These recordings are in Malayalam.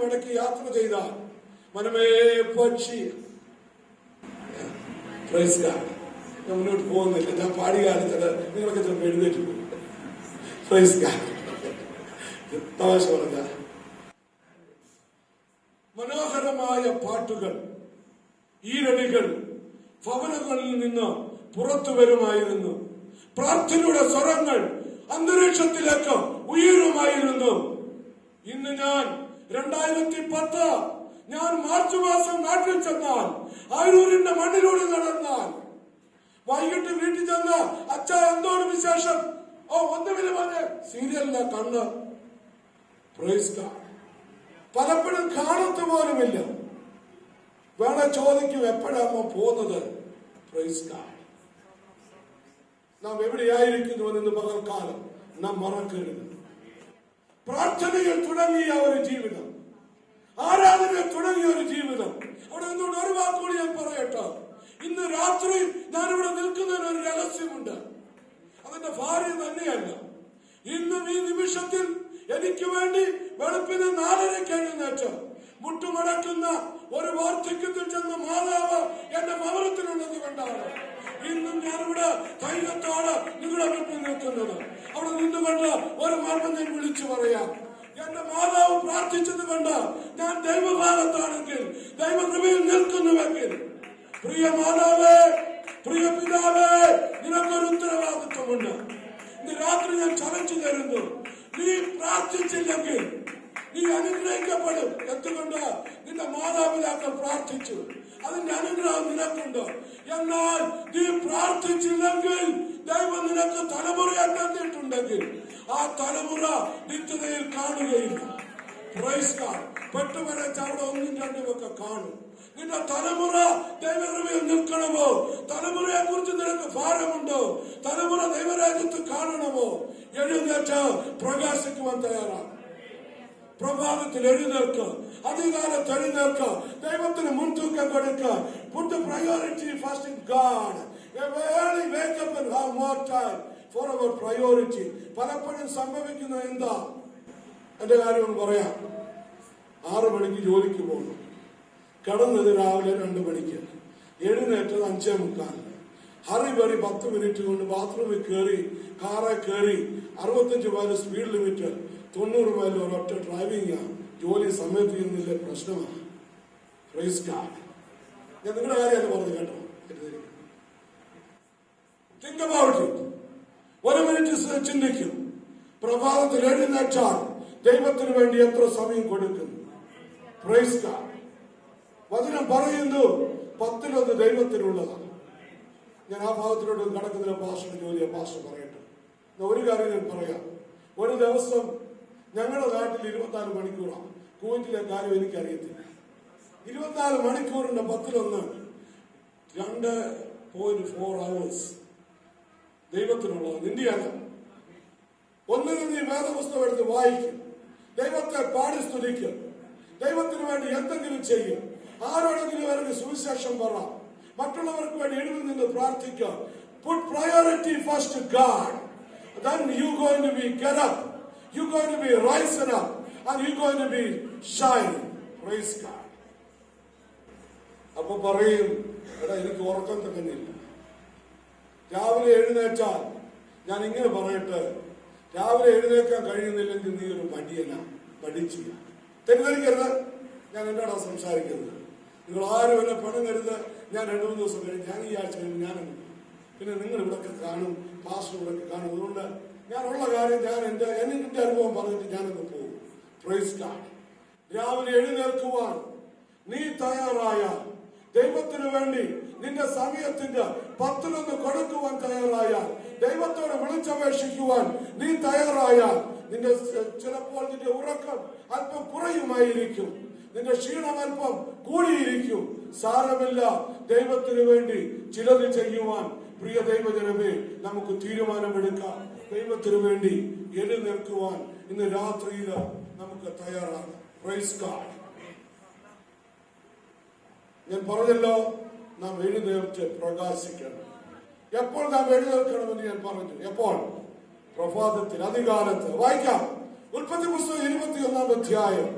ഇടയ്ക്ക് യാത്ര ചെയ്താൽ മനമേ പക്ഷി ഞാൻ മുന്നോട്ട് പോകുന്നില്ല. ഞാൻ പാടി കാണിച്ചത് നിങ്ങളൊക്കെ ചിലപ്പോൾ എഴുന്നേറ്റ് പോകും. തമാശ പറഞ്ഞ മനോഹരമായ പാട്ടുകൾ, ഈരടികൾ ഭവനങ്ങളിൽ നിന്ന് പുറത്തു വരുമായിരുന്നു. പ്രാർത്ഥനയുടെ സ്വരങ്ങൾ അന്തരീക്ഷത്തിലേക്ക് ഉയരുമായിരുന്നു. ഇന്ന് ഞാൻ 2010 ഞാൻ മാർച്ച് മാസം നാട്ടിൽ ചെന്നാൽ, ആയൂരിന്റെ മണ്ണിലൂടെ നടന്നാൽ, വൈകിട്ട് വീട്ടിൽ ചെന്ന് അച്ഛ എന്താണ് വിശേഷം, ഒന്നുമില്ല പോലെ സീരിയലിന്റെ കണ്ണ്. പലപ്പോഴും കാണത്ത പോലുമില്ല. വേണ ചോദിക്കും എപ്പോഴാമോ പോകുന്നത്. നാം എവിടെയായിരിക്കുന്നു എന്ന് പകൽക്കാലം നാം മറക്കരുത്. പ്രാർത്ഥനയിൽ തുടങ്ങിയ ഒരു ജീവിതം, ആരാധനയിൽ തുടങ്ങിയ ഒരു ജീവിതം. അവിടെ നിന്നുകൊണ്ട് ഒരു വാക്കുകൂടി ഞാൻ പറയട്ടെ. ഇന്ന് രാത്രി ഞാനിവിടെ നിൽക്കുന്നതിന് ഒരു രഹസ്യമുണ്ട്. അതിന്റെ ഭാര്യ തന്നെയല്ല. ഇന്നും ഈ നിമിഷത്തിൽ എനിക്ക് വേണ്ടി വെളുപ്പിന് 4:30 എഴുന്നേറ്റ് മുട്ടുമടക്കുന്ന ഒരു വാർദ്ധക്യത്തിൽ ചെന്ന മാതാവ് എന്റെ ഭവനത്തിലുള്ളത് കൊണ്ടാണ് ഇന്നും ഞാനിവിടെ ധൈര്യത്തോടെ നിങ്ങളുടെ മുന്നിൽ നിൽക്കുന്നത്. അവിടെ നിന്നുകൊണ്ട് ഒരു മർമ്മം ഞാൻ വിളിച്ചു പറയാം. എന്റെ മാതാവ് പ്രാർത്ഥിച്ചത് കൊണ്ട് ഞാൻ ദൈവഭാഗത്താണെങ്കിൽ, ദൈവകൃപയിൽ നിൽക്കുന്നുവെങ്കിൽ, പ്രിയ മാതാവേ, പ്രിയ പിതാവേ, നിനക്കൊരു ഉത്തരവാദിത്വമുണ്ട്. ഇന്ന് രാത്രി ഞാൻ ചലഞ്ച് തരുന്നു. നീ പ്രാർത്ഥിച്ചില്ലെങ്കിൽ നീ അനുഗ്രഹിക്കപ്പെടും. എന്തുകൊണ്ട്? നിന്റെ മാതാപിതാക്കൾ പ്രാർത്ഥിച്ചു, അതിന്റെ അനുഗ്രഹം നിനക്കുണ്ട്. എന്നാൽ നീ പ്രാർത്ഥിച്ചില്ലെങ്കിൽ, ദൈവം നിനക്ക് തലമുറയായി തന്നിട്ടുണ്ടെങ്കിൽ ആ തലമുറ നിത്യതയിൽ കാണുകയില്ല. പെട്ടുപടച്ച് അവിടെ 1, 2 കാണും. നിന്റെ തലമുറ ദൈവകൃപയിൽ നിൽക്കണമോ? തലമുറയെ കുറിച്ച് നിനക്ക് ഭാരമുണ്ടോ? തലമുറ ദൈവരാജ്യത്ത് കാണണമോ? എഴുന്നേറ്റ് പ്രകാശിക്കുവാൻ തയ്യാറാണ്. പ്രഭാതത്തിൽ എഴുന്നേൽക്ക്, അധികാലത്ത് എഴുന്നേൽക്ക്, ദൈവത്തിന് മുൻതൂക്കം കൊടുക്കുക. Put the priority first in God. Early wake up and have more time for our priority. പലപ്പോഴും സംഭവിക്കുന്നത് എന്താ? എന്റെ കാര്യം ഒന്ന് പറയാം. 6 മണിക്ക് ജോലിക്ക് പോകുന്നു, കിടന്നത് രാവിലെ 2 മണിക്ക്, എഴുന്നേറ്റത് 5:45. ഹറിബറി 10 മിനിറ്റ് കൊണ്ട് ബാത്റൂമിൽ കയറി, കാറെ കയറി, 65 മൈൽ സ്പീഡ് ലിമിറ്റ്, 90 മൈൽ ഒരൊറ്റ ഡ്രൈവിംഗ്. ജോലി സമയത്ത് ചെയ്യുന്നില്ല, പ്രശ്നമാണ്. ഞാൻ നിങ്ങളുടെ കാര്യമല്ല പറഞ്ഞു കേട്ടോ. Think about it. 1 മിനിറ്റ് ചിന്തിക്കും. പ്രഭാതത്തിൽ എഴുന്നേറ്റാൽ ദൈവത്തിന് വേണ്ടി എത്ര സമയം കൊടുക്കുന്നു? വചനം പറയുന്നു 10-1 ദൈവത്തിനുള്ളതാണ്. ഞാൻ ആ ഭാഗത്തിലോട്ട് കടക്കുന്നില്ല. പാസ്റ്ററുടെ ജോലിയെ പാസ്റ്റർ പറയട്ടെ. ഒരു കാര്യം ഞാൻ പറയാം. ഒരു ദിവസം ഞങ്ങളുടെ നാട്ടിൽ 24 മണിക്കൂറാണ്. കുവൈറ്റിലെ കാര്യം എനിക്കറിയത്തില്ല. 24 മണിക്കൂറിന്റെ 10-1 2.4 hours ദൈവത്തിനുള്ളത്. ഇന്ത്യയല്ല. ഒന്നിനും നീ വേദപുസ്തകം എടുത്ത് വായിക്കും, ദൈവത്തെ പാടി സ്തുതിക്കും, ദൈവത്തിന് വേണ്ടി എന്തെങ്കിലും ചെയ്യും, ആരോടെങ്കിലും അവർക്ക് സുവിശേഷം പറ, മറ്റുള്ളവർക്ക് വേണ്ടി എഴുതി നിന്ന് പ്രാർത്ഥിക്കുക. Put priority first to God. Then you going to be get up, you going to be rising up, and you going to be shining. Praise God. അപ്പൊ പറയും, എടാ എനിക്ക് ഉറക്കം തരുന്നില്ല. രാവിലെ എഴുന്നേറ്റാൽ ഞാൻ ഇങ്ങനെ പറയട്ടെ, രാവിലെ എഴുന്നേക്കാൻ കഴിയുന്നില്ലെങ്കിൽ നീ ഒരു മടിയല്ല, പഠിച്ചില്ല. തെറ്റിദ്ധരിക്കരുത്, ഞാൻ എന്നോടാ സംസാരിക്കുന്നത്. നിങ്ങൾ ആരും എന്നെ പണങ്ങരുത്. ഞാൻ 2-3 ദിവസം കഴിഞ്ഞ്, ഞാൻ ഈ ആഴ്ച കഴിഞ്ഞ് ഞാനങ്ങ് പിന്നെ നിങ്ങൾ ഇവിടൊക്കെ കാണും, പാസ്റ്റർ ഇവിടൊക്കെ കാണും. അതുകൊണ്ട് ഞാനുള്ള കാര്യം ഞാൻ എന്റെ അനുഭവം പറഞ്ഞിട്ട് ഞാനങ്ങ് പോകും. Praise God. രാവിലെ എഴുന്നേൽക്കുവാൻ നീ തയ്യാറായാൽ, ദൈവത്തിന് വേണ്ടി നിന്റെ സമയത്തിന്റെ 10-1 കൊടുക്കുവാൻ തയ്യാറായാൽ, ദൈവത്തോട് വിളിച്ചപേക്ഷിക്കുവാൻ നീ തയ്യാറായാൽ, നിന്റെ ചിലപ്പോൾ നിന്റെ ഉറക്കം അല്പം കുറയുമായിരിക്കും, നിന്റെ ക്ഷീണം അല്പം കൂടിയിരിക്കും. സാരമില്ല, ദൈവത്തിന് വേണ്ടി ചിലത് ചെയ്യുവാൻ പ്രിയ ദൈവജനമേ നമുക്ക് തീരുമാനമെടുക്കാം. ദൈവത്തിന് വേണ്ടി എഴുന്നേൽക്കുവാൻ ഇന്ന് രാത്രിയിൽ നമുക്ക് തയ്യാറാണ്. Praise God. ഞാൻ പറഞ്ഞല്ലോ, നാം എഴുന്നേറ്റ് പ്രകാശിക്കണം. എപ്പോൾ നാം എഴുന്നേൽക്കണമെന്ന് ഞാൻ പറഞ്ഞു. എപ്പോൾ? പ്രഭാതത്തിൽ, അധികാലത്ത്. വായിക്കാം. ഉൽപ്പത്തി പുസ്തകം 21-ാം അധ്യായം.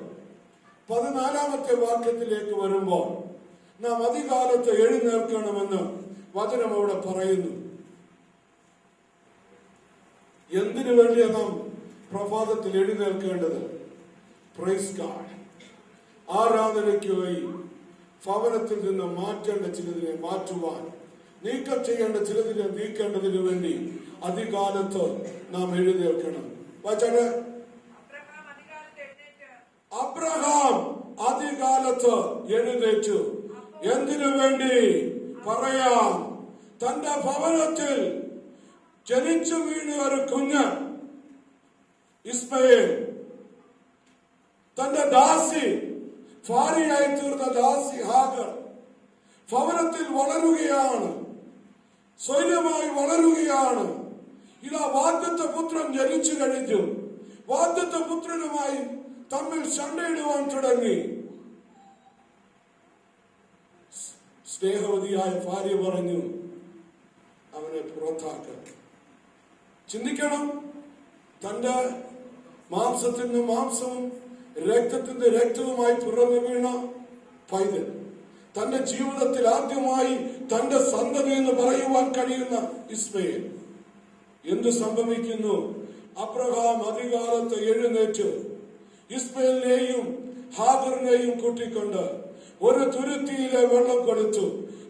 14-ാമത്തെ വാക്യത്തിലേക്ക് വരുമ്പോൾ നാം അതികാലത്ത് എഴുന്നേൽക്കണമെന്ന് വചനം അവിടെ പറയുന്നു. എന്തിനു വേണ്ടിയാണ് നാം പ്രഭാതത്തിൽ എഴുന്നേൽക്കേണ്ടത്? Praise God. ആരാധനയ്ക്കായി ഭവനത്തിൽ നിന്ന് മാറ്റേണ്ട ചിലതിനെ മാറ്റുവാൻ, നീക്കം ചെയ്യേണ്ട ചിലതിനെ നീക്കേണ്ടതിനു വേണ്ടി അതികാലത്ത് നാം എഴുന്നേൽക്കണം. വായിച്ചാട്ടെ. അബ്രഹാം അതികാലത്ത് എഴുന്നേറ്റു. എന്തിനു വേണ്ടി? പറയാം, തന്റെ ഭവനത്തിൽ ജനിച്ചു വീണ ഒരു കുഞ്ഞ് ഇസ്മയേൽ, തന്റെ ദാസി, ഭാര്യയായി തീർന്ന ദാസി ഹാഗർ ഭവനത്തിൽ വളരുകയാണ്, സ്വൈര്യമായി വളരുകയാണ്. ഇതാ വാഗ്ദത്ത പുത്രൻ ജനിച്ചു കഴിഞ്ഞു. വാഗ്ദത്ത പുത്രനുമായി തമ്മിൽ ശണ്ടയിടുവാൻ തുടങ്ങി. സ്നേഹവതിയായ ഭാര്യ പറഞ്ഞു, അവനെ പുറത്താക്കുക. ചിന്തിക്കണം, തന്റെ മാംസത്തിന് മാംസവും രക്തത്തിന്റെ രക്തവുമായി പിറന്നു വീണ പൈതൽ, തന്റെ ജീവിതത്തിൽ ആദ്യമായി തന്റെ സന്തതി എന്ന് പറയുവാൻ കഴിയുന്ന ഇസ്മയേൽ. എന്ത് സംഭവിക്കുന്നു? അബ്രഹാം അതികാലത്ത് എഴുന്നേറ്റ് ഇസ്മയേലിനെയും ഹാഗറിനെയും കൂട്ടിക്കൊണ്ട് ഒരു തുരുത്തിയിലെ വെള്ളം കൊടുത്തു,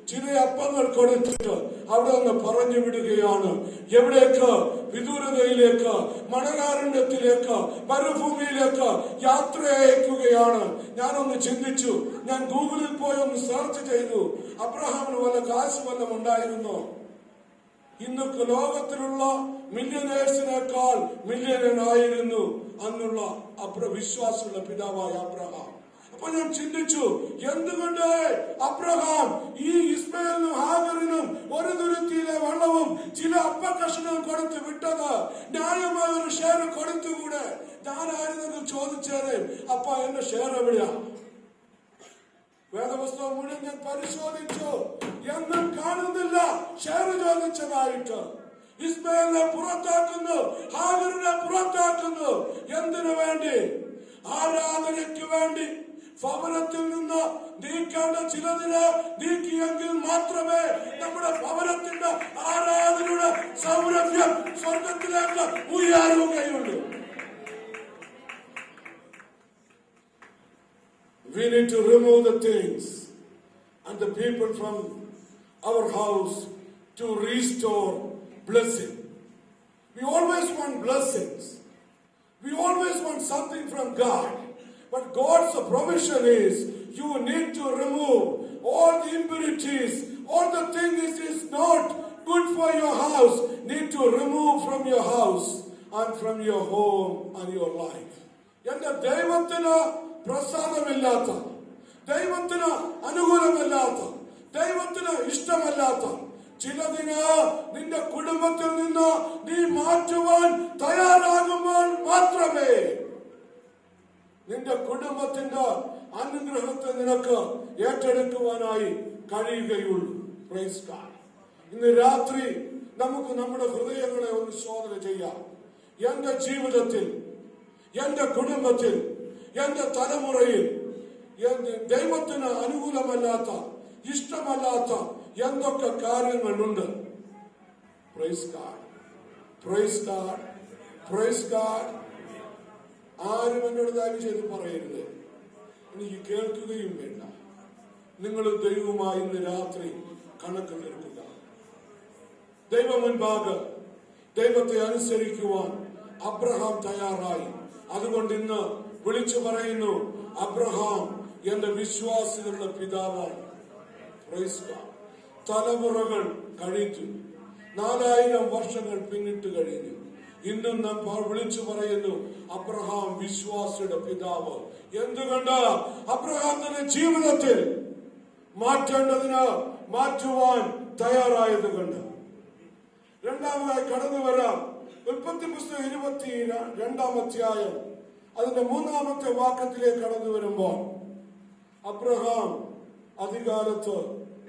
ചില അപ്പങ്ങൾ കൊടുത്തിട്ട് അവിടെ നിന്ന് പറഞ്ഞു വിടുകയാണ്. എവിടേക്ക്? വിദൂരതയിലേക്ക്, മണലാരണ്യത്തിലേക്ക്, മരുഭൂമിയിലേക്ക് യാത്ര അയക്കുകയാണ്. ഞാനൊന്ന് ചിന്തിച്ചു, ഞാൻ ഗൂഗിളിൽ പോയി ഒന്ന് സെർച്ച് ചെയ്തു, അബ്രഹാമിന് വല്ല കാശ് വല്ലതും ഉണ്ടായിരുന്നോ? ഇന്ന് ലോകത്തിലുള്ള മില്യനേഴ്സിനേക്കാൾ മില്യനായിരുന്നു അന്നുള്ള വിശ്വാസമുള്ള പിതാവായ അബ്രഹാം. അപ്പൊ ഞാൻ ചിന്തിച്ചു, എന്തുകൊണ്ട് അബ്രഹാം ഈ ഇസ്മയേലിനും ഹാഗറിനും ഒരു തുരുത്തിയിലെ വെള്ളവും ചില അപ്പക്കഷണവും കൊടുത്തു വിട്ടത്? ന്യായമായ ഒരു ഷെയർ കൊടുത്തുകൂടെ? ഞാനായിരുന്നെങ്കിൽ ചോദിച്ചേരെ, അപ്പ എന്റെ ഷെയർ എവിടെയാ? വേദപുസ്തകം മുഴുവൻ ഞാൻ പരിശോധിച്ചു, എന്നും കാണുന്നില്ല ഷെയർ ചോദിച്ചതായിട്ട്. ഇസ്മയേലിനെ പുറത്താക്കുന്നു, ഹാഗറിനെ പുറത്താക്കുന്നു. എന്തിനു വേണ്ടി? ആരാധനയ്ക്ക് വേണ്ടി. ഭവനത്തിൽ നിന്ന് നീക്കേണ്ട ചിലതിന് നീക്കിയെങ്കിൽ മാത്രമേ നമ്മുടെ ഭവനത്തിന്റെ ആരാധനയുടെ സൗരഭ്യം സ്വർഗത്തിലേക്ക് ഉയരുകയുള്ളൂ. We need to remove the things and the people from our house to restore blessing. We always want blessings. We always want something from God. But God's provision is you need to remove all the impurities, all the things is not good for your house, need to remove from your house and from your home and your life. എന്റെ ദൈവത്തിന് പ്രസാദമില്ലാത്ത, ദൈവത്തിന് അനുകൂലമല്ലാത്ത, ദൈവത്തിന് ഇഷ്ടമല്ലാത്ത ചിലതിന് നിന്റെ കുടുംബത്തിൽ നിന്ന് നീ മാറ്റുവാൻ തയ്യാറാകുമ്പോൾ മാത്രമേ നിന്റെ കുടുംബത്തിന്റെ അനുഗ്രഹത്തെ നിനക്ക് ഏറ്റെടുക്കുവാനായി കഴിയുകയുള്ളൂ. Praise God. ഇന്ന് രാത്രി നമുക്ക് നമ്മുടെ ഹൃദയങ്ങളെ ഒന്ന് ശോധന ചെയ്യാം. എന്റെ ജീവിതത്തിൽ, എന്റെ കുടുംബത്തിൽ, എന്റെ തലമുറയിൽ ദൈവത്തിന് അനുകൂലമല്ലാത്ത, ഇഷ്ടമല്ലാത്ത എന്തൊക്കെ കാര്യങ്ങളുണ്ട്? Price God, praise God, praise God. ആരും എന്നോട് ദയവ് ചെയ്ത് പറയരുത്, എനിക്ക് കേൾക്കുകയും വേണ്ട. നിങ്ങൾ ദൈവവുമായി ഇന്ന് രാത്രി കണക്ക് തീർക്കുക. ദൈവ മുൻപാകെ ദൈവത്തെ അനുസരിക്കുവാൻ അബ്രഹാം തയ്യാറായി. അതുകൊണ്ട് ഇന്ന് വിളിച്ചു പറയുന്നു, അബ്രഹാം എന്റെ വിശ്വാസികളുടെ പിതാവാണ്. Praise God. തലമുറകൾ കഴിഞ്ഞു, 4000 വർഷങ്ങൾ പിന്നിട്ട് കഴിഞ്ഞു. ഇന്നും നാം വിളിച്ചു പറയുന്നു, അബ്രഹാം വിശ്വാസിയുടെ പിതാവ്. എന്തുകൊണ്ട്? അബ്രഹാം തന്റെ ജീവിതത്തിൽ മാറ്റേണ്ടതിന് മാറ്റുവാൻ തയ്യാറായത് കൊണ്ട്. രണ്ടാമതായി കടന്നു വരാം. ഉൽപ്പത്തി പുസ്തകം 22-ാം അധ്യായം അതിന്റെ 3-ാമത്തെ വാക്യത്തിലേക്ക് കടന്നു വരുമ്പോൾ അബ്രഹാം അധികാലത്ത്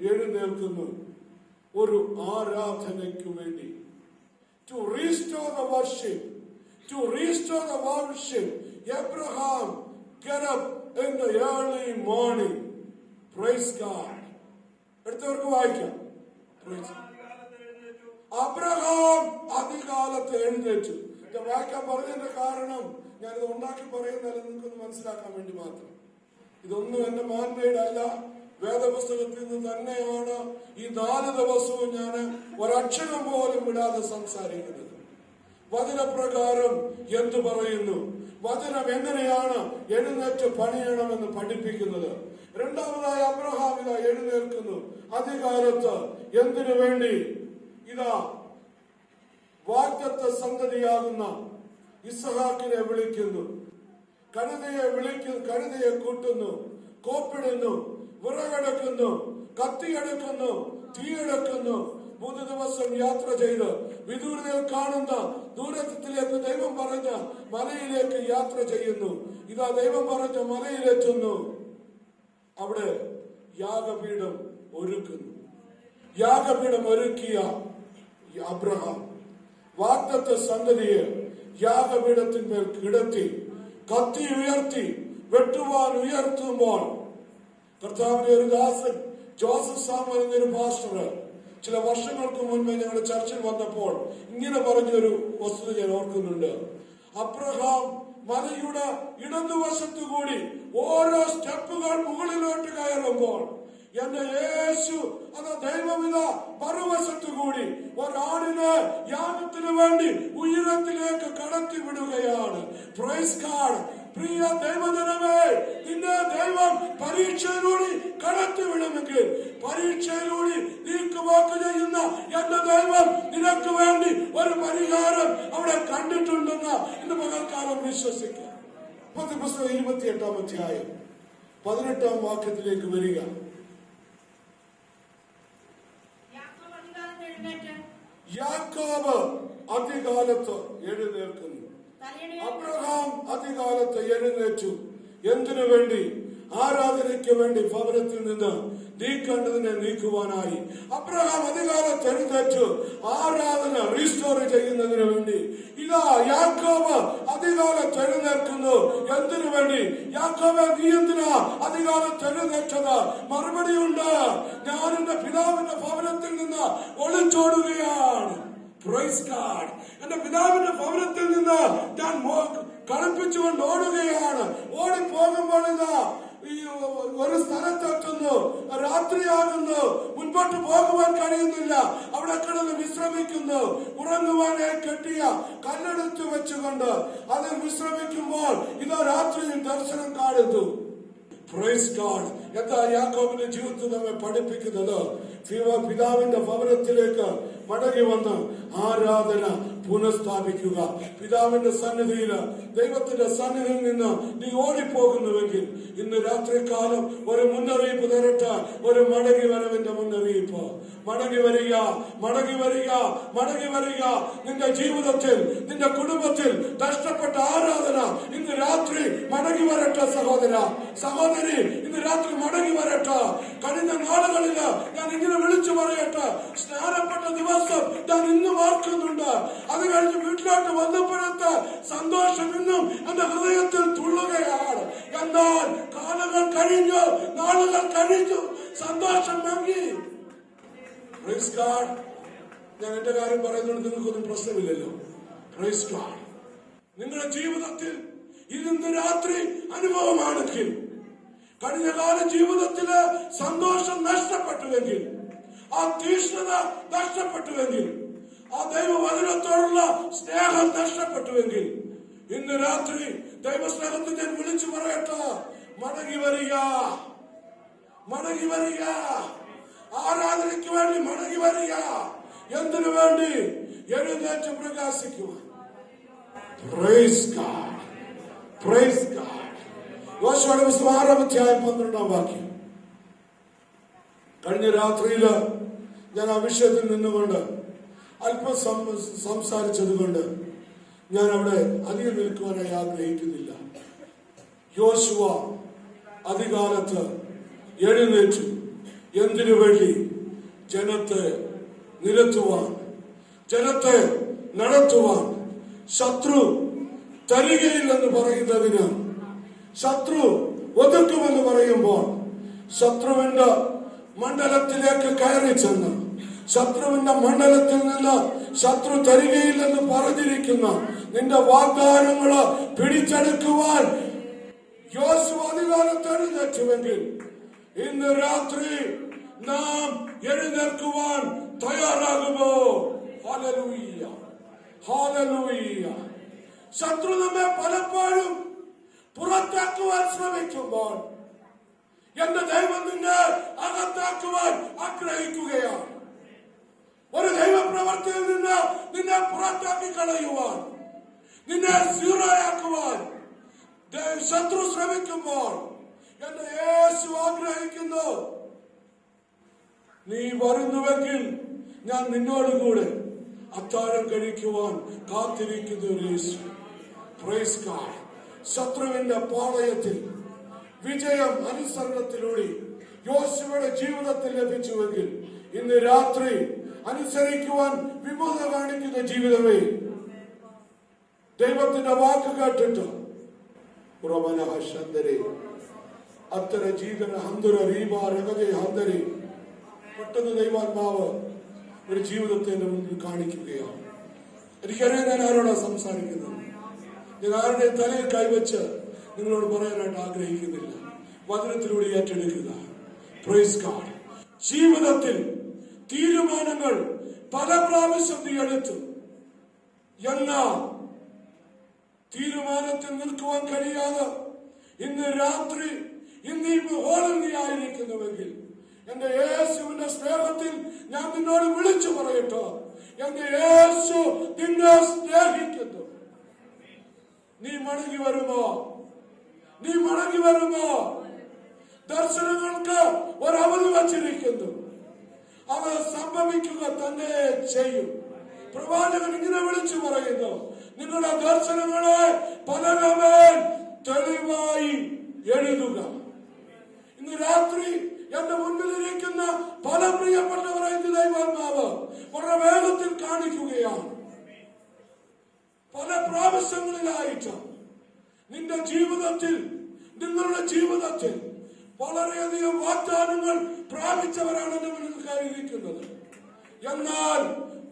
എഴുന്നേൽക്കുന്നു ഒരു ആരാധനയ്ക്കു വേണ്ടി. To restore the worship, Abraham get up in the early morning. Praise God. എടുത്തവർക്ക് വായിക്കാം. അബ്രഹാം അതികാലത്ത് എഴുന്നേറ്റു. വായിക്കാൻ പറഞ്ഞതിന്റെ കാരണം ഞാനിത് ഉണ്ടാക്കി പറയുന്നതല്ല, നിങ്ങൾക്കൊന്ന് മനസ്സിലാക്കാൻ വേണ്ടി മാത്രം. ഇതൊന്നും എന്റെ മാൻമേടല്ല, വേദപുസ്തകത്തിൽ നിന്ന് തന്നെയാണ് ഈ 4 ദിവസവും ഞാൻ ഒരക്ഷരം പോലും വിടാതെ സംസാരിക്കുന്നത്. വചനപ്രകാരം എന്തു പറയുന്നു, വചനം എങ്ങനെയാണ് എഴുന്നേറ്റ് പണിയണമെന്ന് പഠിപ്പിക്കുന്നത്. രണ്ടാമതായി അബ്രഹാം ഇതാ എഴുന്നേൽക്കുന്നു അതികാലത്ത്. എന്തിനു വേണ്ടി? ഇതാ വാഗ്ദത്ത സന്തതിയാകുന്ന ഇസ്ഹാക്കിനെ വിളിക്കുന്നു, കഴുതയെ കൂട്ടുന്നു, കോപ്പിടുന്നു, വിറകെടുക്കുന്നു, കത്തിയെടുക്കുന്നു, തീയെടുക്കുന്നു. 3 ദിവസം യാത്ര ചെയ്ത് വിദൂരതയിൽ കാണുന്ന ദൂരത്തിലേക്ക് ദൈവം പറഞ്ഞ മലയിലേക്ക് യാത്ര ചെയ്യുന്നു. ഇതാ ദൈവം പറഞ്ഞ മലയിലെത്തുന്നു. അവിടെ യാഗപീഠം ഒരുക്കുന്നു. യാഗപീഠം ഒരുക്കിയ അബ്രഹാം വാഗ്ദത്ത സന്തതിയെ യാഗപീഠത്തിന്മേൽ കിടത്തി കത്തി ഉയർത്തി വെട്ടുവാൻ ഉയർത്തുമ്പോൾ കർത്താവിന്റെ ഒരു ദാസൻ ജോസഫ് സാമുവൽ എന്നൊരു പാസ്റ്റർ ചില വർഷങ്ങൾക്ക് മുൻപ് ഞങ്ങളുടെ ചർച്ചിൽ വന്നപ്പോൾ ഇങ്ങനെ പറഞ്ഞൊരു വസ്തുത ഞാൻ ഓർക്കുന്നുണ്ട്. അബ്രഹാം മലയുടെ ഇടതുവശത്തുകൂടി ഓരോ സ്റ്റെപ്പുകൾ മുകളിലോട്ട് കയറുമ്പോൾ എന്റെ യേശു അത് ദൈവമിത മറുവശത്തുകൂടി ഒരാടിനെ യാഗത്തിന് വേണ്ടി ഉയരത്തിലേക്ക് കടത്തി വിടുകയാണ്. Praise God. പ്രിയ ദൈവജനമേ, നിന്നെ ദൈവം പരീക്ഷയിലൂടെ കടത്തി വിടുമെങ്കിൽ പരീക്ഷയിലൂടെ നീക്കുവാക്ക് ചെയ്യുന്ന എന്റെ ദൈവം നിനക്ക് വേണ്ടി ഒരു പരിഹാരം അവിടെ കണ്ടിട്ടുണ്ടെന്ന് ഇന്ന് പകൽക്കാലം വിശ്വസിക്കുക. പുസ്തകം 28-ാം അധ്യായം 18-ാം വാക്യത്തിലേക്ക് വരിക. യാക്കോബ് അതികാലത്ത് എഴുന്നേൽക്കുന്നു. അബ്രഹാം അതികാലത്ത് എഴുന്നേറ്റു. എന്തിനു വേണ്ടി? ആരാധനയ്ക്ക് വേണ്ടി ഭവനത്തിൽ നിന്ന് നീക്കേണ്ടതിനെ നീക്കുവാനായി. അബ്രഹാം അധികാലത്ത് എഴുന്നേറ്റ് ആരാധന റീസ്റ്റോർ ചെയ്യുന്നതിന് വേണ്ടി. ഇതാ യാക്കോബ് അധികാലത്ത് എഴുന്നേൽക്കുന്നു. എന്തിനു വേണ്ടി? യാക്കോബ്, നീ എന്തിനാ അധികാലത്ത് എഴുന്നേറ്റത്? മറുപടിയുണ്ട്. ഞാൻ എന്റെ പിതാവിന്റെ ഭവനത്തിൽ നിന്ന് ഒളിച്ചോടുകയാണ്. Praise God. എന്റെ പിതാവിന്റെ ഭവനത്തിൽ നിന്ന് ഞാൻ കളിപ്പിച്ചുകൊണ്ട് ഓടുകയാണ്. ഓടിപ്പോകുമ്പോൾ ഇതാ ഒരു സ്ഥലത്തെത്തുന്നു, രാത്രിയാകുന്നു, മുൻപോട്ട് പോകുവാൻ കഴിയുന്നില്ല. അവിടെ കിടന്ന് വിശ്രമിക്കുന്നു. ഉറങ്ങുവാനായി കെട്ടിയ കല്ലെടുത്ത് വെച്ചുകൊണ്ട് അതിൽ വിശ്രമിക്കുമ്പോൾ ഇതാ രാത്രിയിൽ ദർശനം കാണുന്നു. Praise God. എന്താ യാക്കോബിന്റെ ജീവിതത്തിൽ നമ്മെ പഠിപ്പിക്കുന്നത്? പിതാവിന്റെ ഭവനത്തിലേക്ക് മടങ്ങി വന്ന് ആരാധന പുനഃസ്ഥാപിക്കുക. പിതാവിന്റെ സന്നിധിയിൽ, ദൈവത്തിന്റെ സന്നിധിയിൽ നിന്ന് നീ ഓടിപ്പോകുന്നുവെങ്കിൽ ഇന്ന് രാത്രികാലം ഒരു മുന്നറിയിപ്പ് തരട്ടെ. ഒരു മടങ്ങി വരവിന്റെ മുന്നറിയിപ്പ്. മടങ്ങി വരിക, മടങ്ങി വരിക, മടങ്ങി വരിക. നിന്റെ ജീവിതത്തിൽ, നിന്റെ കുടുംബത്തിൽ നഷ്ടപ്പെട്ട ആരാധന ഇന്ന് രാത്രി മടങ്ങി വരട്ടെ. സഹോദര, സഹോദരി, ഇന്ന് രാത്രി മടങ്ങി വരട്ടെ. കഴിഞ്ഞ നാളുകളില് ഞാൻ ഇങ്ങനെ വിളിച്ചു പറയട്ടെ, സ്നാനപ്പെട്ട ദിവസം ഞാൻ ഇന്നും ഓർക്കുന്നുണ്ട്. അത് കഴിഞ്ഞ് വീട്ടിലോട്ട് വന്നപ്പോഴത്തെ സന്തോഷം ഇന്നും എന്റെ ഹൃദയത്തിൽ തുള്ളുകയാണ്. എന്നാൽ കാലങ്ങൾ കഴിഞ്ഞു, നാളുകൾ കഴിഞ്ഞു, സന്തോഷം മങ്ങി. Praise God. ഞാൻ എന്റെ കാര്യം പറയുന്നത് നിങ്ങൾക്കൊന്നും പ്രശ്നമില്ലല്ലോ. Praise God. നിങ്ങളുടെ ജീവിതത്തിൽ ഇന്ന് രാത്രി അനുഭവമാണെങ്കിൽ, കഴിഞ്ഞ കാല ജീവിതത്തില് സന്തോഷം നഷ്ടപ്പെട്ടുവെങ്കിൽ, ആ തീഷ്ണത നഷ്ടപ്പെട്ടുവെങ്കിൽ, ആ ദൈവവചനത്തോടുള്ള സ്നേഹം നഷ്ടപ്പെട്ടുവെങ്കിൽ, ഇന്ന് രാത്രി ദൈവസ്നേഹത്തിൽ ഞാൻ വിളിച്ചു പറയട്ടെ, മടങ്ങി വരിക, മടങ്ങി വരിക. ആരാധനയ്ക്ക് വേണ്ടി മടങ്ങി വരിക. എന്തിനു വേണ്ടി? എഴുന്നേറ്റ് പ്രകാശിക്കുക. Praise God, praise God. യോശുവയുടെ പുസ്തകം 6-ാം അധ്യായം 12-ാം വാക്യം. കഴിഞ്ഞ രാത്രിയില് ഞാൻ ആ വിഷയത്തിൽ നിന്നുകൊണ്ട് അല്പം സംസാരിച്ചതുകൊണ്ട് ഞാൻ അവിടെ അധികം നിൽക്കുവാനായി ആഗ്രഹിക്കുന്നില്ല. യോശുവ അധികാലത്ത് എഴുന്നേറ്റു. എന്തിനു വേണ്ടി? ജനത്തെ നിരത്തുവാൻ, ജനത്തെ നടത്തുവാൻ. ശത്രു തരികയില്ലെന്ന് പറയുന്നതിന്, ശത്രു ഒതുക്കുമെന്ന് പറയുമ്പോൾ ശത്രുവിന്റെ മണ്ഡലത്തിലേക്ക് കയറി ചെന്ന് ശത്രുവിന്റെ മണ്ഡലത്തിൽ നിന്ന് ശത്രു തരികയില്ലെന്ന് പറഞ്ഞിരിക്കുന്ന നിന്റെ വാഗ്ദാനങ്ങള് പിടിച്ചെടുക്കുവാൻ യോശുവ അധികാരത്ത് എഴുന്നേറ്റുവെങ്കിൽ ഇന്ന് രാത്രി നാം എഴുന്നേൽക്കുവാൻ തയ്യാറാകുമോ? Hallelujah, hallelujah. ശത്രു നമ്മെ പലപ്പോഴും പുറത്താക്കുവാൻ ശ്രമിക്കുമ്പോൾ എന്റെ ദൈവം നിന്നെ അകത്താക്കുവാൻ ആഗ്രഹിക്കുകയാണ്. ഒരു ദൈവപ്രവർത്തിയിൽ നിന്ന് നിന്നെ പുറത്താക്കി കളയുവാൻ, നിന്നെ സീറോയാക്കുവാൻ ശത്രു ശ്രമിക്കുമ്പോൾ എന്റെ യേശു ആഗ്രഹിക്കുന്നു, നീ വരുന്നുവെങ്കിൽ ഞാൻ നിന്നോടുകൂടെ അത്താഴം കഴിക്കുവാൻ കാത്തിരിക്കുന്നു യേശു. Praise God. ശത്രുവിന്റെ പാളയത്തിൽ വിജയം അനുസരണത്തിലൂടെ യോശുവയുടെ ജീവിതത്തിൽ ലഭിച്ചുവെങ്കിൽ ഇന്ന് രാത്രി അനുസരിക്കുവാൻ വിമുഖത കാണിക്കുന്ന ജീവിതമേ ദൈവത്തിന്റെ വാക്ക് കേട്ടിട്ട് അത്തര ജീവന ഹന്തുര റീബ രഗതേ ഹന്തരെ പെട്ടെന്ന് ദൈവാത്മാവ് ഒരു ജീവിതത്തെ എന്റെ മുന്നിൽ കാണിക്കുകയാണ്. എനിക്കറിയാൻ ഞാൻ ആരോടാ സംസാരിക്കുന്നത്. ഞാൻ ആരുടെ തലയിൽ കൈവച്ച് നിങ്ങളോട് പറയാനായിട്ട് ആഗ്രഹിക്കുന്നില്ല. വചനത്തിലൂടെ ഏറ്റെടുക്കുക. Praise God. ജീവിതത്തിൽ തീരുമാനങ്ങൾ പല പ്രാവശ്യം നീ എടുത്തു, എന്നാൽ തീരുമാനത്തിൽ നിൽക്കുവാൻ കഴിയാതെ ഇന്ന് രാത്രി ഇന്ന് ഹോളിൽ നീ ആയിരിക്കുന്നുവെങ്കിൽ എന്റെ യേശുവിന്റെ സ്നേഹത്തിൽ ഞാൻ നിന്നോട് വിളിച്ചു പറയട്ടോ, എന്റെ യേശു നിന്നെ സ്നേഹിക്കുന്നു. നീ മടങ്ങി വരുമോ? നീ മടങ്ങി വരുമോ? ദർശനങ്ങൾക്ക് ഒരവധി വച്ചിരിക്കുന്നു. അത് സംഭവിക്കുക തന്നെ ചെയ്യും. പ്രവാചകൻ ഇങ്ങനെ വിളിച്ചു പറയുന്നു, നിങ്ങളുടെ ദർശനങ്ങളെ പലരമേൽ തെളിവായി എഴുതുക. ഇന്ന് രാത്രി എന്റെ മുൻപിലിരിക്കുന്ന പല പ്രിയപ്പെട്ടവരെ ദൈവാത്മാവ് വളരെ വേഗത്തിൽ കാണിക്കുകയാണ്. പല പ്രാവശ്യങ്ങളിലായിട്ട് നിന്റെ ജീവിതത്തിൽ, നിങ്ങളുടെ ജീവിതത്തിൽ വളരെയധികം വാഗ്ദാനങ്ങൾ പ്രാപിച്ചവരാണ് എന്റെ മുന്നിൽ കയറിയിരിക്കുന്നത്. എന്നാൽ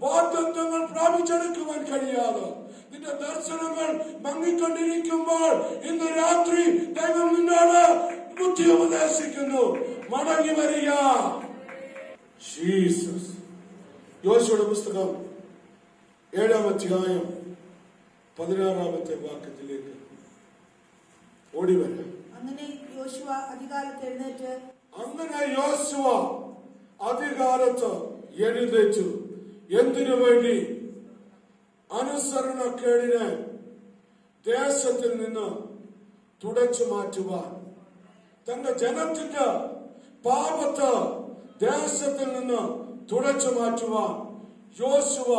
വാഗ്ദത്തങ്ങൾ പ്രാപിച്ചെടുക്കുവാൻ കഴിയാതെ നിന്റെ ദർശനങ്ങൾ മങ്ങിക്കൊണ്ടിരിക്കുമ്പോൾ ഇന്ന് രാത്രി ദൈവം നിന്നോട് ബുദ്ധി ഉപദേശിക്കുന്നു, മടങ്ങി വരിക. ജീസസ്. യോശുവയുടെ പുസ്തകം 7-ാം അധ്യായം 16-ാമത്തെ വാക്യത്തിലേക്ക് ഓടി വരാം. അങ്ങനെ യോശുവ അതികാലത്ത് എഴുന്നേറ്റു. എന്തിനു വേണ്ടി? അനുസരണക്കേടിനെ ദേശത്തിൽ നിന്ന് തുടച്ചു മാറ്റുവാൻ, തന്റെ ജനത്തിന്റെ പാപത്ത് ദേശത്തിൽ നിന്ന് തുടച്ചു മാറ്റുവാൻ യോശുവ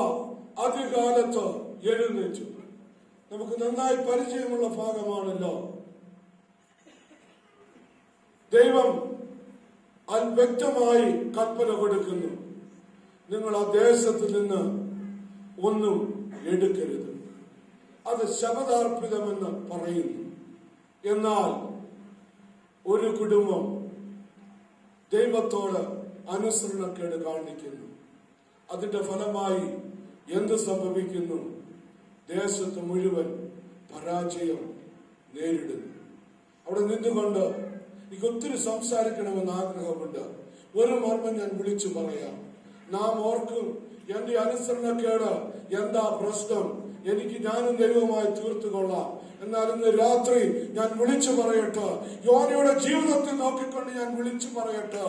അതികാലത്ത് എഴുന്നേറ്റു. നമുക്ക് നന്നായി പരിചയമുള്ള ഭാഗമാണല്ലോ. ദൈവം വ്യക്തമായി കൽപ്പന കൊടുക്കുന്നു, നിങ്ങൾ ആ ദേശത്ത് നിന്ന് ഒന്നും എടുക്കരുത്. അത് ശപഥാർപ്പിതമെന്ന് പറയുന്നു. എന്നാൽ ഒരു കുടുംബം ദൈവത്തോട് അനുസരണക്കേട് കാണിക്കുന്നു. അതിന്റെ ഫലമായി എന്ത് സംഭവിക്കുന്നു? ദേശത്ത് മുഴുവൻ പരാജയം നേരിടുന്നു. അവിടെ നിന്നുകൊണ്ട് എനിക്ക് ഒത്തിരി സംസാരിക്കണമെന്ന് ആഗ്രഹമുണ്ട്. ഒരു മർമ്മം ഞാൻ വിളിച്ചു പറയാം. നാം ഓർക്കും, എന്റെ അനുസരണക്കേട് എന്താ പ്രശ്നം, എനിക്ക് ഞാനും ദൈവവുമായി തീർത്തുകൊള്ളാം. എന്നാൽ ഇന്ന് രാത്രി ഞാൻ വിളിച്ചു പറയട്ടെ, യോനയുടെ ജീവിതത്തിൽ നോക്കിക്കൊണ്ട് ഞാൻ വിളിച്ചു പറയട്ടെ,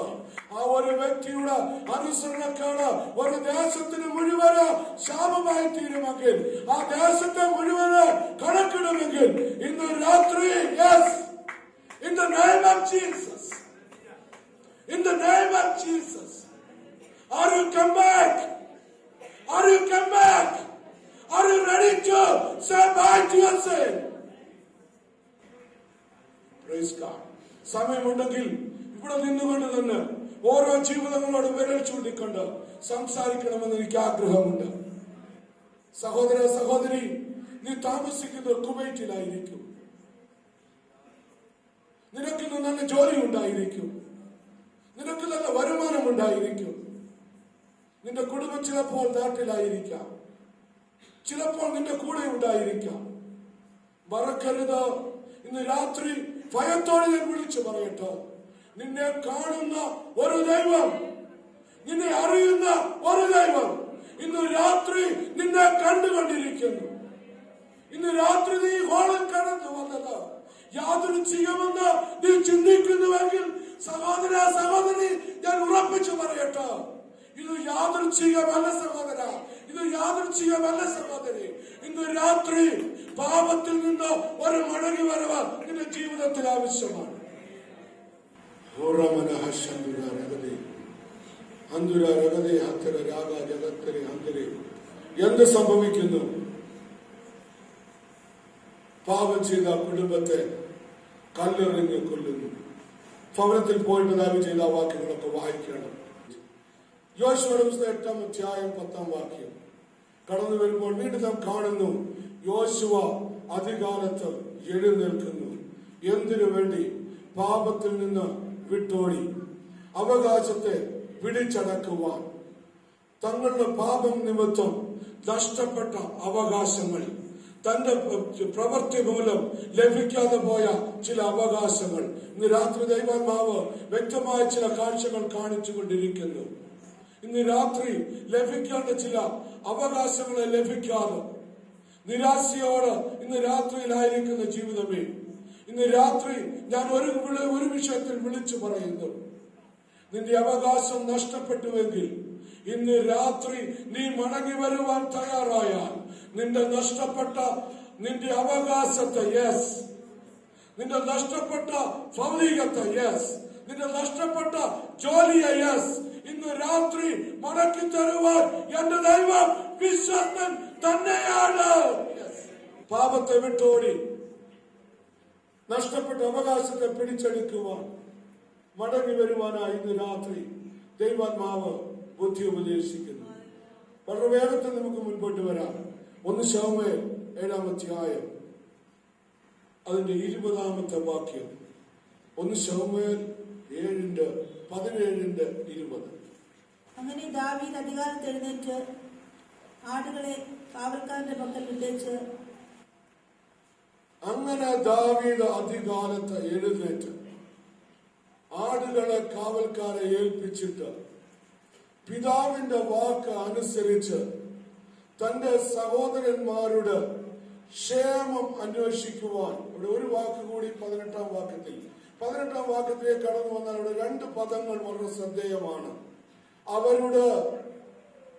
ആ ഒരു വ്യക്തിയുടെ അനുസരണക്കേട് ഒരു ദേശത്തിന് മുഴുവന് ശാപമായി തീരുമെങ്കിൽ, ആ ദേശത്തെ മുഴുവന് കണക്കിടുമെങ്കിൽ ഇന്ന് രാത്രി, yes, in the name of Jesus, in the name of Jesus, are you come back? Are you come back? Are you ready to say bye to your sin? Praise God. സമയമുണ്ടെങ്കിൽ ഇവിടെ നിന്നുകൊണ്ട് തന്നെ ഓരോ ജീവിതങ്ങളോട് വിരൽ ചൂണ്ടിക്കൊണ്ട് സംസാരിക്കണമെന്ന് എനിക്ക് ആഗ്രഹമുണ്ട്. സഹോദര സഹോദരി, നീ താമസിക്കുന്നത് കുവൈറ്റിലായിരിക്കും. നിനക്ക് ഇന്ന് നല്ല ജോലി ഉണ്ടായിരിക്കും, നിനക്ക് നല്ല വരുമാനം ഉണ്ടായിരിക്കും. നിന്റെ കുടുംബം ചിലപ്പോൾ നാട്ടിലായിരിക്കാം, ചിലപ്പോൾ നിന്റെ കൂടെ ഉണ്ടായിരിക്കാം. മറക്കരുത്, ഇന്ന് രാത്രി ഭയത്തോടെ ഞാൻ വിളിച്ചു പറയട്ടെ, നിന്നെ കാണുന്ന ഒരു ദൈവം, നിന്നെ അറിയുന്ന ഒരു ദൈവം ഇന്ന് രാത്രി നിന്നെ കണ്ടുകൊണ്ടിരിക്കുന്നു. ഇന്ന് രാത്രി നീ ഹോളിൽ കടന്നു വന്നത് യാദൃച്ഛികമെന്ന് നീ ചിന്തിക്കുന്നുവെങ്കിൽ സഹോദര സഹോദരി, ഞാൻ ഉറപ്പിച്ചു പറയട്ടെ, ഇത് യാദൃച്ഛികമല്ല സഹോദര, ഇത് യാദൃച്ഛികമല്ല സഹോദരി. ഇന്ന് രാത്രി പാപത്തിൽ നിന്ന് ഒരു മടങ്ങി വരവ് നിന്റെ ജീവിതത്തിൽ ആവശ്യമാണ്. എന്ത് സംഭവിക്കുന്നു? പാപം ചെയ്ത കുടുംബത്തെ കല്ലെറിഞ്ഞ് കൊല്ലുന്നു. ഭവനത്തിൽ പോയിട്ട് ദയവ് ചെയ്ത വാക്യങ്ങളൊക്കെ വായിക്കണം. യോശുവയുടെ പുസ്തകം 8-ാം അധ്യായം 10-ാം വാക്യം കടന്നു വരുമ്പോൾ വീണ്ടും നാം കാണുന്നു, യോശുവ അതികാലത്ത് എഴുന്നേൽക്കുന്നു. എന്തിനു വേണ്ടി? പാപത്തിൽ നിന്ന് വിട്ടോടി അവകാശത്തെ പിടിച്ചടക്കുവാൻ. തങ്ങളുടെ പാപം നിമിത്തം നഷ്ടപ്പെട്ട അവകാശങ്ങൾ, തന്റെ പ്രവൃത്തി മൂലം ലഭിക്കാതെ പോയ ചില അവകാശങ്ങൾ ഇന്ന് രാത്രി ദൈവാത്മാവ് വ്യക്തമായ ചില കാഴ്ചകൾ കാണിച്ചു കൊണ്ടിരിക്കുന്നു. ഇന്ന് രാത്രി ലഭിക്കേണ്ട ചില അവകാശങ്ങളെ ലഭിക്കാതെ നിരാശയോട് ഇന്ന് രാത്രിയിലായിരിക്കുന്ന ജീവിതമേ, ഇന്ന് രാത്രി ഞാൻ ഒരു വിഷയത്തിൽ വിളിച്ചു പറയുന്നു. നിന്റെ അവകാശം നഷ്ടപ്പെട്ടുവെങ്കിൽ ഇന്ന് രാത്രി നീ മടങ്ങി വരുവാൻ തയ്യാറായാൽ നിന്റെ നഷ്ടപ്പെട്ട നിന്റെ അവകാശത്തെ, യെസ്, നിന്റെ നഷ്ടപ്പെട്ട ഭൗതികത്തെ, യെസ്, നിന്റെ നഷ്ടപ്പെട്ട ജോലിയെ, യെസ്, ഇന്ന് രാത്രി മടക്കി തരുവാൻ എന്റെ ദൈവം വിശ്വസ്തൻ തന്നെയാണ്. പാപത്തെ വിട്ടോടി നഷ്ടപ്പെട്ട അവകാശത്തെ പിടിച്ചെടുക്കുവാൻ മടങ്ങി വരുവാനായി ഇന്ന് രാത്രി ദൈവാത്മാവ് ബുദ്ധി ഉപദേശിക്കുന്നു. വളരെ വേഗത്തിൽ നമുക്ക് മുൻപോട്ട് വരാം. 1 ശമൂവേൽ 7-ാം അധ്യായം അതിന്റെ 20-ാമത്തെ വാക്യം. 1 ശമൂവേൽ 7:17-20. അങ്ങനെ ദാവീദ് അധികാലത്ത് എഴുന്നേറ്റ് ആടുകളെ കാവൽക്കാരന്റെ പക്കൽ വിട്ടേച്ച് ആടുകളെ കാവൽക്കാരെ ഏൽപ്പിച്ചിട്ട് പിതാവിന്റെ വാക്ക് അനുസരിച്ച് തന്റെ സഹോദരന്മാരുടെ ക്ഷേമം അന്വേഷിക്കുവാൻ. ഇവിടെ ഒരു വാക്ക് കൂടി 18-ാം വാക്യത്തിലേക്ക് കടന്നു വന്നാൽ അവിടെ 2 പദങ്ങൾ വളരെ ശ്രദ്ധേയമാണ്. അവരുടെ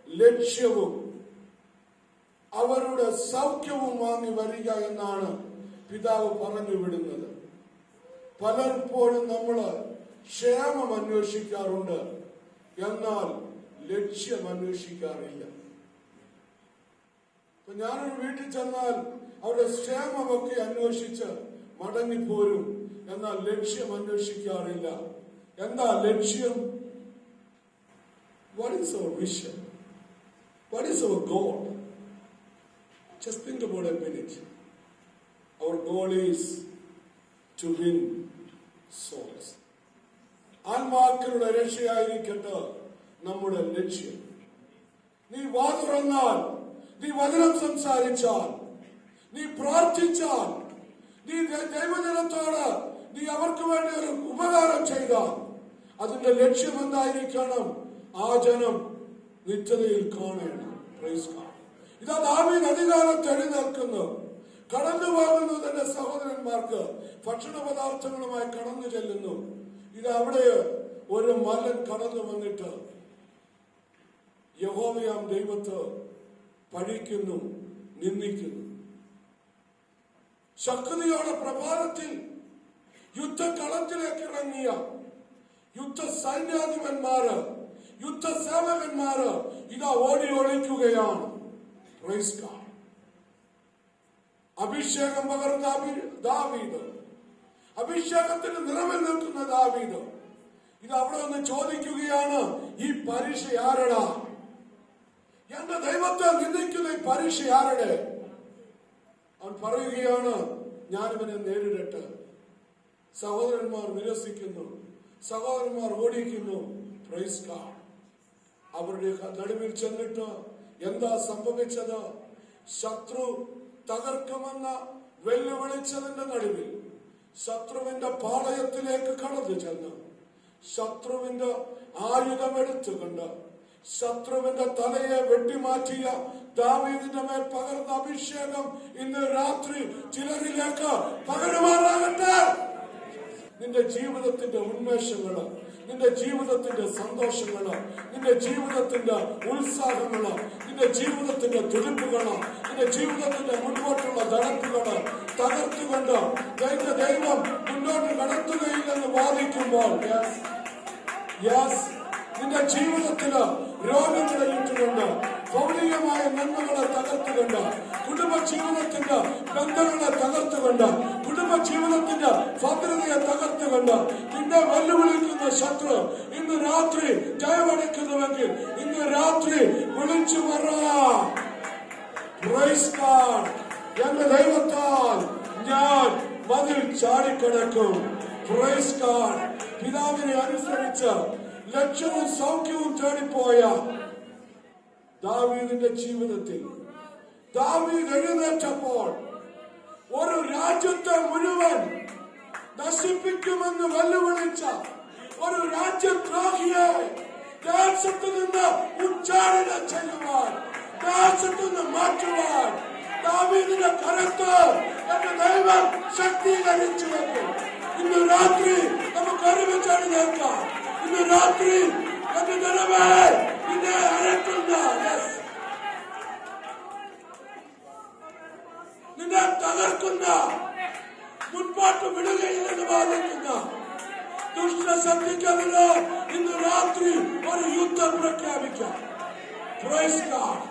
ലക്ഷ്യവും അവരുടെ സൗഖ്യവും വാങ്ങി വരിക എന്നാണ് പിതാവ് പറഞ്ഞു വിടുന്നത്. പലപ്പോഴും നമ്മള് ക്ഷേമം അന്വേഷിക്കാറുണ്ട്, എന്നാൽ ലക്ഷ്യം അന്വേഷിക്കാറില്ല. ഇപ്പൊ ഞാനൊരു വീട്ടിൽ ചെന്നാൽ അവിടെ ക്ഷേമമൊക്കെ അന്വേഷിച്ച് മടങ്ങിപ്പോരും, എന്നാൽ ലക്ഷ്യം അന്വേഷിക്കാറില്ല. എന്താ ലക്ഷ്യം? What is our vision? What is our goal? Just think about a minute. Our goal is to win souls. ആത്മാക്കളുടെ രക്ഷയായിരിക്കട്ടെ നമ്മുടെ ലക്ഷ്യം. നീ വാ തുറന്നാൽ, നീ വചനം സംസാരിച്ചാൽ, നീ പ്രാർത്ഥിച്ചാൽ, നീ ദൈവജനത്തോട് നീ അവർക്ക് വേണ്ടി ഒരു ഉപകാരം ചെയ്താൽ അതിന്റെ ലക്ഷ്യം എന്തായിരിക്കണം? ആ ജനം നിത്യതയിൽ കാണണം. Praise God. ഇതാ ദാവീദ് അധികാലത്ത് എഴുന്നേൽക്കുന്നു, കടന്നു പോകുന്നു, തന്റെ സഹോദരന്മാർക്ക് ഭക്ഷണ പദാർത്ഥങ്ങളുമായി കടന്നു ചെല്ലുന്നു. ഇത് അവിടെ ഒരു മലൻ കടന്നു വന്നിട്ട് യഹോവയാം ദൈവത്തെ പഴിക്കുന്നു, നിന്ദിക്കുന്നു. ശക്തിയോടെ പ്രഭാതത്തിൽ യുദ്ധകളത്തിലേക്ക് ഇറങ്ങിയ യുദ്ധ സൈന്യാധിപന്മാര്, യുദ്ധസേവകന്മാര് ഇതാ ഓടി ഒളിക്കുകയാണ്. Praise God. അഭിഷേകം പകർന്ന ദാവീദ്, അഭിഷേകത്തിന് നിറവിൽ നിൽക്കുന്ന ദാവീദ് ഇത് അവിടെ നിന്ന് ചോദിക്കുകയാണ്, ഈ പരീക്ഷ ആരടാ? എന്റെ ദൈവത്തെ നിന്ദിക്കുന്ന ഈ പരീക്ഷ ആരുടെ? അവൻ പറയുകയാണ്, ഞാനിവനെ നേരിടട്ടെ. സഹോദരന്മാർ നിരസിക്കുന്നു, സഹോദരന്മാർ ഓടിക്കുന്നു. Praise God. അവരുടെ നടുവിൽ ചെന്നിട്ട് എന്താ സംഭവിച്ചത്? ശത്രു തകർക്കുമെന്ന വെല്ലുവിളിച്ചതിന്റെ നടുവിൽ ശത്രുവിന്റെ പാളയത്തിലേക്ക് കടന്നു ചെന്ന് ശത്രുവിന്റെ ആയുധമെടുത്തുകൊണ്ട് ശത്രുവിന്റെ തലയെ വെട്ടിമാറ്റിയ ദാവീദിന്റെ മേൽ പകർന്ന അഭിഷേകം ഇന്ന് രാത്രി ചിലരിലേക്ക് പകരുമാറാകട്ടെ. നിന്റെ ജീവിതത്തിന്റെ ഉന്മേഷങ്ങള്, നിന്റെ ജീവിതത്തിന്റെ സന്തോഷങ്ങള്, നിന്റെ ജീവിതത്തിന്റെ ഉത്സാഹങ്ങള്, നിന്റെ ജീവിതത്തിന്റെ തുടിപ്പുകള്, നിന്റെ ജീവിതത്തിന്റെ മുൻപോട്ടുള്ള നടപ്പുകള് തകർത്തുകൊണ്ട് ദൈവം മുന്നോട്ട് നടത്തുകയില്ലെന്ന് വാദിക്കുമ്പോൾ, നിന്റെ ജീവിതത്തില് രോഗങ്ങളെ ഇട്ടുകൊണ്ട് ഭൗതികമായ നന്മകളെ തകർത്തുകൊണ്ട് കുടുംബ ജീവിതത്തിന്റെ ബന്ധങ്ങളെ തകർത്തുകൊണ്ട് കുടുംബ ജീവിതത്തിന്റെ ഭദ്രതയെ തകർത്തുകൊണ്ട് നിന്നെ വെല്ലുവിളിക്കുന്ന ശത്രു ഇന്ന് രാത്രി ജയമെടുക്കുന്നുവെങ്കിൽ ഇന്ന് രാത്രി വിളിച്ചു പറ, പ്രൈസ് ഗോഡ്, എന്റെ ദൈവത്താൽ ഞാൻ മതിൽ ചാടിക്കടക്കും. Praise God. പിതാവിനെ അനുസരിച്ച് ലക്ഷ്യവും സൗഖ്യവും തേടിപ്പോയ ദാവീദിന്റെ ജീവിതത്തിൽ ദാവീദ് എഴുന്നേറ്റപ്പോൾ ഒരു രാജ്യത്തെ മുഴുവൻ നശിപ്പിക്കുമെന്ന് വെല്ലുവിളിച്ച ഒരു രാജ്യദ്രോഹിയെ ദേശത്ത് നിന്ന് ഉച്ചാരണം ചെയ്യുവാൻ, ദേശത്ത് നിന്ന് മാറ്റുവാൻ ദാവീദിന്റെ കരത്ത് എന്റെ ദൈവം ശക്തീകരിച്ചുവെങ്കിൽ ഇന്ന് രാത്രി നമുക്ക് ഒരുമിച്ചാണ് കേൾക്കാം. ഇന്ന് രാത്രി എന്റെ ജനമേ നിന്നെ അരക്കുന്ന, നിന്നെ തകർക്കുന്ന, മുൻപോട്ട് വിടുകയില്ലെന്ന് വാദിക്കുന്ന ദുഷ്ടശക്തിക്കെതിരെ ഇന്ന് രാത്രി ഒരു യുദ്ധം പ്രഖ്യാപിക്കാം. Praise God,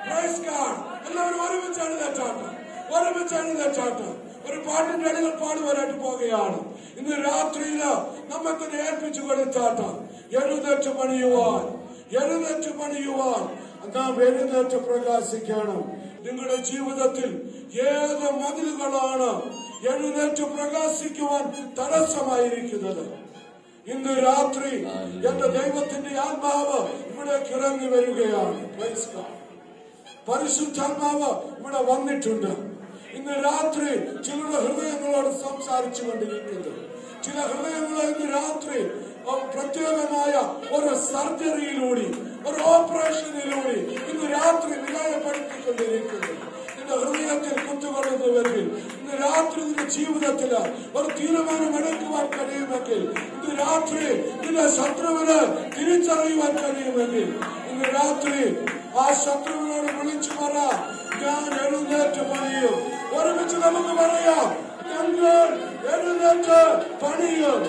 praise God. എല്ലാവരും ഒരുമിച്ചാണ് തെറ്റാട്ട്, ഒരുമിച്ചാണ് തെറ്റാട്ട്. ഒരു പാട്ടിന്റെ അടികൾ പാടുവാനായിട്ട് പോകുകയാണ്. ഇന്ന് രാത്രിയില് നമ്മെ തന്നെ ഏൽപ്പിച്ചു കൊടുത്താട്ട് എഴുന്നേറ്റ് പണിയുവാൻ, എഴുന്നേറ്റ് പണിയുവാൻ നാം എഴുന്നേറ്റ് പ്രകാശിക്കണം. നിങ്ങളുടെ ജീവിതത്തിൽ ഏത് മതിലുകളാണ് എഴുന്നേറ്റ് പ്രകാശിക്കുവാൻ തടസ്സമായിരിക്കുന്നത്? ഇന്ന് രാത്രി എന്റെ ദൈവത്തിന്റെ ആത്മാവ് ഇവിടേക്ക് ഇറങ്ങി വരികയാണ്. Praise God. പരിശുദ്ധാത്മാവ് ഇവിടെ വന്നിട്ടുണ്ട്. ഇന്ന് രാത്രി ചിലരുടെ ഹൃദയങ്ങളോട് സംസാരിച്ചു കൊണ്ടിരിക്കുന്നത്, ചില ഹൃദയങ്ങളെ ഇന്ന് രാത്രി പ്രത്യേകമായ ഒരു സർജറിയിലൂടെ, ഒരു ഓപ്പറേഷനിലൂടെ ഇന്ന് രാത്രി വിലയപ്പെടുത്തിക്കൊണ്ടിരിക്കുന്നു. നിന്റെ ഹൃദയത്തിൽ കുത്തുകൊള്ളുന്നുവെങ്കിൽ ഇന്ന് രാത്രി നിന്റെ ജീവിതത്തിൽ ഒരു തീരുമാനം എടുക്കുവാൻ കഴിയുമെങ്കിൽ, ഇന്ന് രാത്രി നിന്റെ ശത്രുവിനെ തിരിച്ചറിയുവാൻ കഴിയുമെങ്കിൽ ഇന്ന് രാത്രി ആ ശത്രുവിനോട് വിളിച്ചു പറ, ഞാൻ എഴുന്നേറ്റ് പണിയും. ഒരുമിച്ച് നമുക്ക് പറയാം, ഞങ്ങൾ എഴുന്നേറ്റ് പണിയും,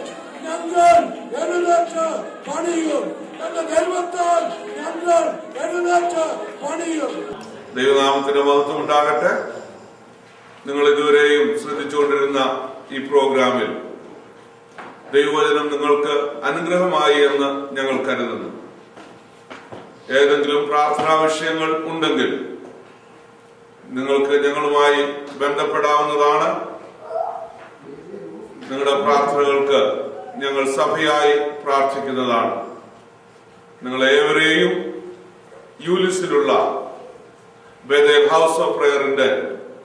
ഞങ്ങൾ എഴുന്നേറ്റ് പണിയും, എന്റെ ദൈവത്താൽ ഞങ്ങൾ എഴുന്നേറ്റ് പണിയും. ദൈവനാമത്തിന് മഹത്വം ഉണ്ടാകട്ടെ. നിങ്ങൾ ഇതുവരെയും ശ്രദ്ധിച്ചുകൊണ്ടിരുന്ന ഈ പ്രോഗ്രാമിൽ ദൈവവചനം നിങ്ങൾക്ക് അനുഗ്രഹമായി എന്ന് ഞങ്ങൾ കരുതുന്നു. ഏതെങ്കിലും പ്രാർത്ഥനാ വിഷയങ്ങൾ ഉണ്ടെങ്കിൽ നിങ്ങൾക്ക് ഞങ്ങളുമായി ബന്ധപ്പെടാവുന്നതാണ്. നിങ്ങളുടെ പ്രാർത്ഥനകൾക്ക് ഞങ്ങൾ സഭയായി പ്രാർത്ഥിക്കുന്നതാണ്. നിങ്ങളേവരെയും യൂലിസിലുള്ള ബേഥേൽ ഹൗസ് ഓഫ് പ്രയറിന്റെ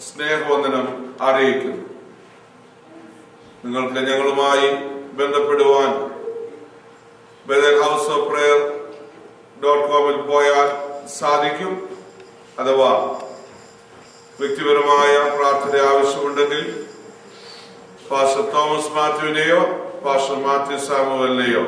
സ്നേഹവന്ദനം അറിയിക്കുന്നു. നിങ്ങൾക്ക് ഞങ്ങളുമായി ബന്ധപ്പെടുവാൻ Bethel house of prayer .com പോയാൽ സാധിക്കും. അഥവാ വ്യക്തിപരമായ പ്രാർത്ഥന ആവശ്യമുണ്ടെങ്കിൽ പാസ്റ്റർ തോമസ് മാത്യുവിനെയോ പാസ്റ്റർ മാത്യു സാമുവലിനെയോ